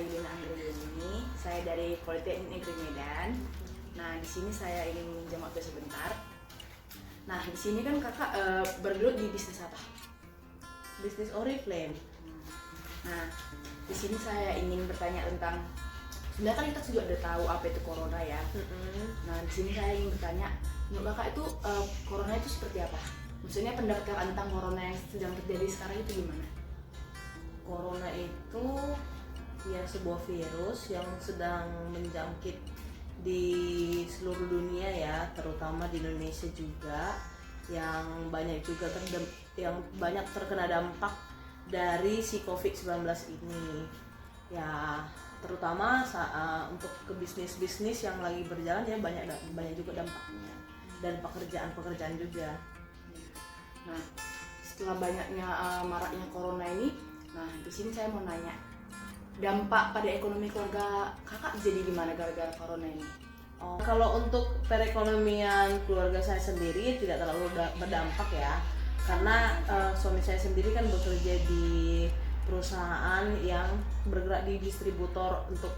Yulina Anggreni. Saya dari Politeknik Negeri Medan. Nah, di sini saya ingin meminjam waktu sebentar. Nah, di sini kan kakak bergelut di bisnis apa? Bisnis Oriflame. Nah, di sini saya ingin bertanya tentang, sebenarnya kan kita juga udah tahu apa itu corona ya. Nah, di sini saya ingin bertanya, menurut kakak itu corona itu seperti apa? Maksudnya pendapat kakak tentang corona yang sedang terjadi sekarang itu gimana? Corona itu ya sebuah virus yang sedang menjangkit di seluruh dunia ya, terutama di Indonesia juga, yang banyak terkena dampak dari si COVID-19 ini. Ya, terutama untuk ke bisnis-bisnis yang lagi berjalan ya banyak juga dampaknya, dan pekerjaan juga. Nah, setelah banyaknya maraknya corona ini, nah di sini saya mau nanya, dampak pada ekonomi keluarga kakak jadi gimana gara-gara corona ini? Kalau untuk perekonomian keluarga saya sendiri tidak terlalu berdampak ya, karena suami saya sendiri kan bekerja di perusahaan yang bergerak di distributor untuk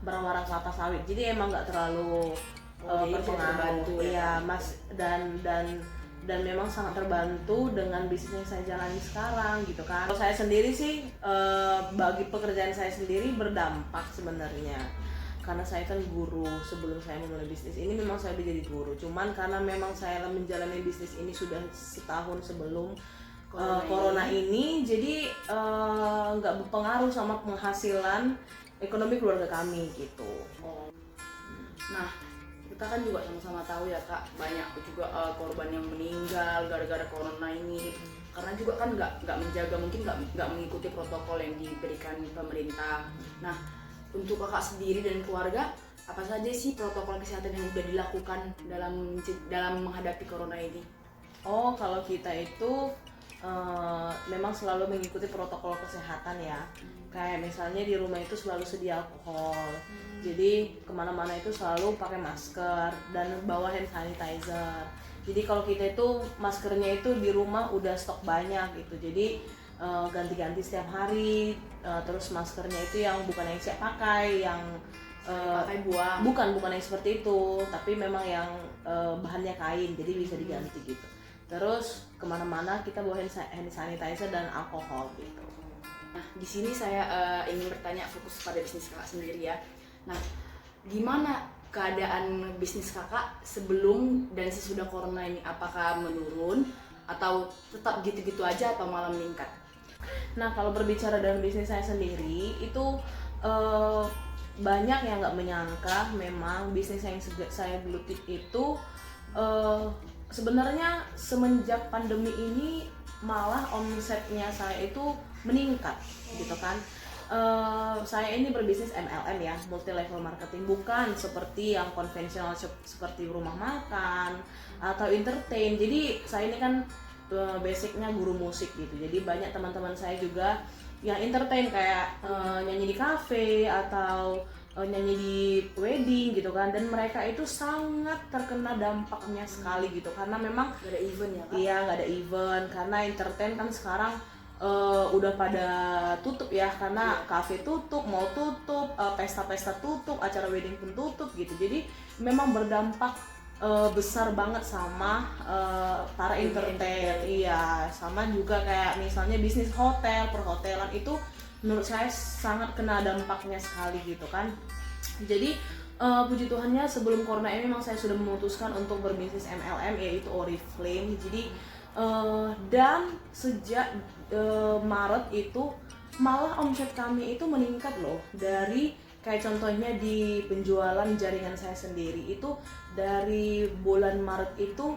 barang-barang kelapa sawit, jadi emang nggak terlalu berpengaruh ya mas, dan memang sangat terbantu dengan bisnis yang saya jalani sekarang gitu kan. Kalau saya sendiri sih bagi pekerjaan saya sendiri berdampak sebenarnya, karena saya kan guru. Sebelum saya memulai bisnis ini memang saya udah jadi guru, cuman karena memang saya menjalani bisnis ini sudah setahun sebelum corona ini, jadi nggak berpengaruh sama penghasilan ekonomi keluarga kami gitu. Nah, kita kan juga sama-sama tahu ya kak, banyak juga korban yang meninggal gara-gara corona ini, karena juga kan nggak menjaga, mungkin nggak mengikuti protokol yang diberikan pemerintah. Nah, untuk kakak sendiri dan keluarga, apa saja sih protokol kesehatan yang sudah dilakukan dalam menghadapi corona ini? Kalau kita itu memang selalu mengikuti protokol kesehatan ya. Kayak misalnya di rumah itu selalu sedia alkohol, jadi kemana-mana itu selalu pakai masker dan bawa hand sanitizer. Jadi kalau kita itu maskernya itu di rumah udah stok banyak gitu, jadi ganti-ganti setiap hari. Terus maskernya itu yang bukan yang siap pakai, yang Pakai buang. bukan yang seperti itu, tapi memang yang bahannya kain, jadi bisa diganti gitu. Terus kemana-mana kita bawa hand sanitizer dan alkohol gitu. Nah, di sini saya ingin bertanya fokus pada bisnis kakak sendiri ya. Nah, gimana keadaan bisnis kakak sebelum dan sesudah corona ini? Apakah menurun atau tetap gitu-gitu aja atau malah meningkat? Nah, kalau berbicara dalam bisnis saya sendiri itu banyak yang nggak menyangka memang bisnis yang saya geluti itu sebenarnya semenjak pandemi ini malah omsetnya saya itu meningkat gitu kan. Saya ini berbisnis MLM ya, multi level marketing, bukan seperti yang konvensional seperti rumah makan atau entertain. Jadi saya ini kan basicnya guru musik gitu, jadi banyak teman-teman saya juga yang entertain kayak nyanyi di cafe atau nyanyi di wedding gitu kan, dan mereka itu sangat terkena dampaknya sekali gitu, karena memang Gak ada event ya kak? iya, nggak ada event, karena entertain kan sekarang udah pada tutup ya, karena cafe tutup, mall tutup, pesta-pesta tutup, acara wedding pun tutup gitu. Jadi memang berdampak besar banget sama para entertain. Iya, sama juga kayak misalnya bisnis hotel, perhotelan itu menurut saya sangat kena dampaknya sekali gitu kan. Jadi puji Tuhannya sebelum corona ini memang saya sudah memutuskan untuk berbisnis MLM, yaitu Oriflame. Jadi dan sejak Maret itu malah omset kami itu meningkat loh. Dari kayak contohnya di penjualan jaringan saya sendiri itu, dari bulan Maret itu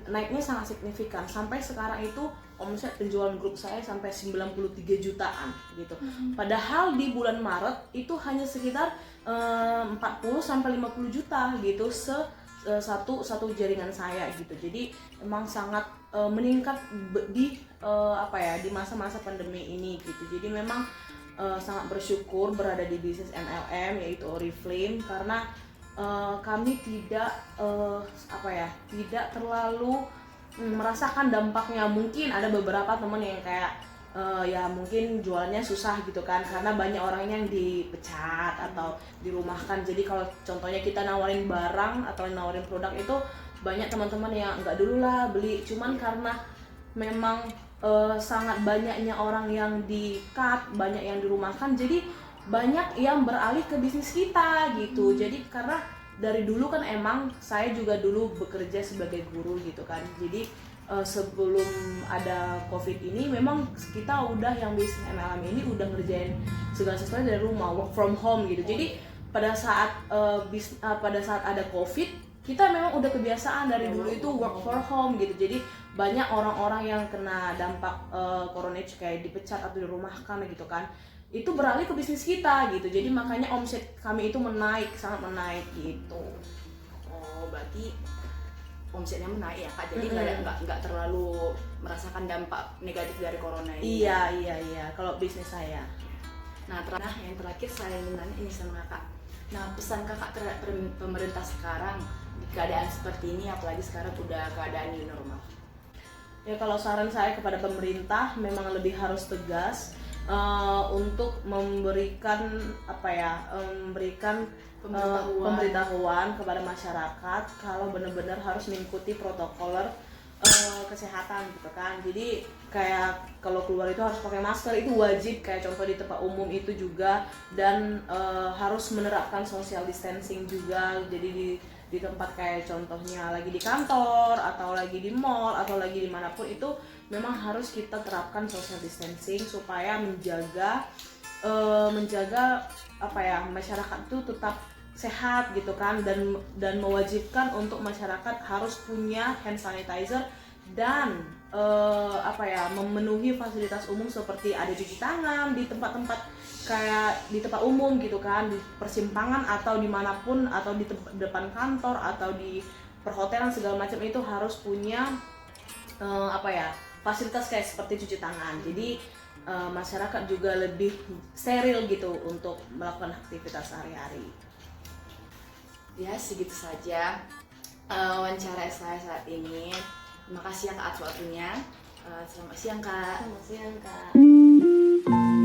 naiknya sangat signifikan, sampai sekarang itu omset penjualan grup saya sampai 93 jutaan gitu. Padahal di bulan Maret itu hanya sekitar 40 sampai 50 juta gitu satu jaringan saya gitu. Jadi emang sangat meningkat di di masa-masa pandemi ini gitu. Jadi memang sangat bersyukur berada di bisnis MLM yaitu Oriflame, karena kami tidak tidak terlalu merasakan dampaknya. Mungkin ada beberapa teman yang kayak ya mungkin jualannya susah gitu kan, karena banyak orangnya yang dipecat atau dirumahkan. Jadi kalau contohnya kita nawarin barang atau nawarin produk itu banyak teman-teman yang nggak dulu lah beli, cuman karena memang sangat banyaknya orang yang di-cut, banyak yang dirumahkan, jadi banyak yang beralih ke bisnis kita gitu. Jadi karena dari dulu kan emang saya juga dulu bekerja sebagai guru gitu kan, jadi sebelum ada COVID ini memang kita udah yang bisnis MLM ini udah ngerjain segala sesuatu dari rumah, work from home gitu. Jadi pada saat pada saat ada COVID, kita memang udah kebiasaan dari dulu itu work from home gitu. Jadi banyak orang-orang yang kena dampak corona kayak dipecat atau dirumahkan gitu kan, itu beralih ke bisnis kita gitu. Jadi makanya omset kami itu sangat menaik gitu. Oh, berarti omsetnya menaik ya Kak, jadi nggak terlalu merasakan dampak negatif dari corona ini. Iya, kalau bisnis saya. Nah, yang terakhir saya ingin nanya ini sama Kakak. Nah, pesan Kakak terhadap pemerintah sekarang di keadaan seperti ini, apalagi sekarang udah keadaan new normal. Ya, kalau saran saya kepada pemerintah memang lebih harus tegas untuk memberikan pemberitahuan kepada masyarakat kalau benar-benar harus mengikuti protokol kesehatan gitu kan. Jadi kayak kalau keluar itu harus pakai masker, itu wajib kayak contoh di tempat umum itu juga, dan harus menerapkan social distancing juga. Jadi di tempat kayak contohnya lagi di kantor atau lagi di mall atau lagi dimanapun itu memang harus kita terapkan social distancing supaya menjaga masyarakat itu tetap sehat gitu kan, dan mewajibkan untuk masyarakat harus punya hand sanitizer dan memenuhi fasilitas umum seperti ada cuci tangan di tempat-tempat kayak di tempat umum gitu kan, di persimpangan atau dimanapun, atau di depan kantor atau di perhotelan segala macam itu harus punya fasilitas kayak seperti cuci tangan. Jadi masyarakat juga lebih steril gitu untuk melakukan aktivitas sehari-hari. Ya, segitu saja wawancara saya saat ini. Terima kasih ya Kak atas waktunya. Selamat siang Kak. Selamat siang Kak.